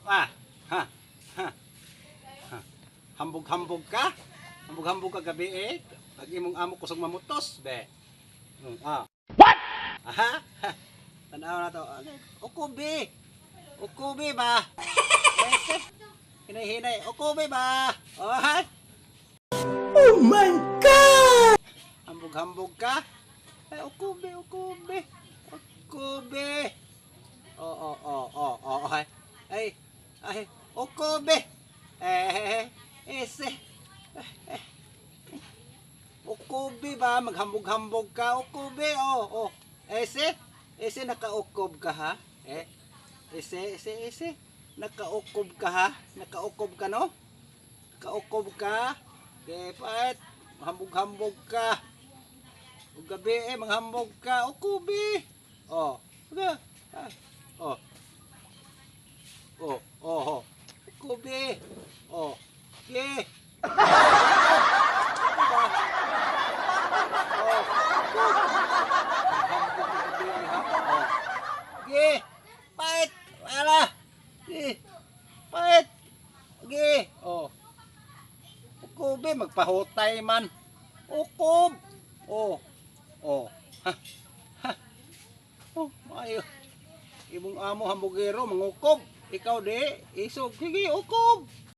Ah, ha, ha, ha. Hambog-hambog ka? Hambog-hambog ka gabi eh. Pag imong amo kusog mamutos, be. What? Aha, ha. Tanaw na to. Ukubi. Ukubi ba? Ese. Hinay-hinay. Ukubi ba? Oh, ha? Oh my God! Hambog-hambog ka? Ay, ukubi, ukubi. Ukubi. Ay, ay, ay, ukubi. Ese. Ukubi ba? Maghambog-hambog ka. Ukubi, Ese. Ese, nakaukob ka ha? Ese. Nakaukob ka ha? Nakaukob ka no? Nakaukob ka? Dapat, hambog-hambog ka. Ug gabi manghambog ka. Ukubi. Diba? Ukubi. Okay. Ge, pait, wala. Ge, pait. Ge, Ukubi magpahutay man. Ukob. Ayo. Imong amo hambugero mangukob. Ikaw di, isog sige ukob.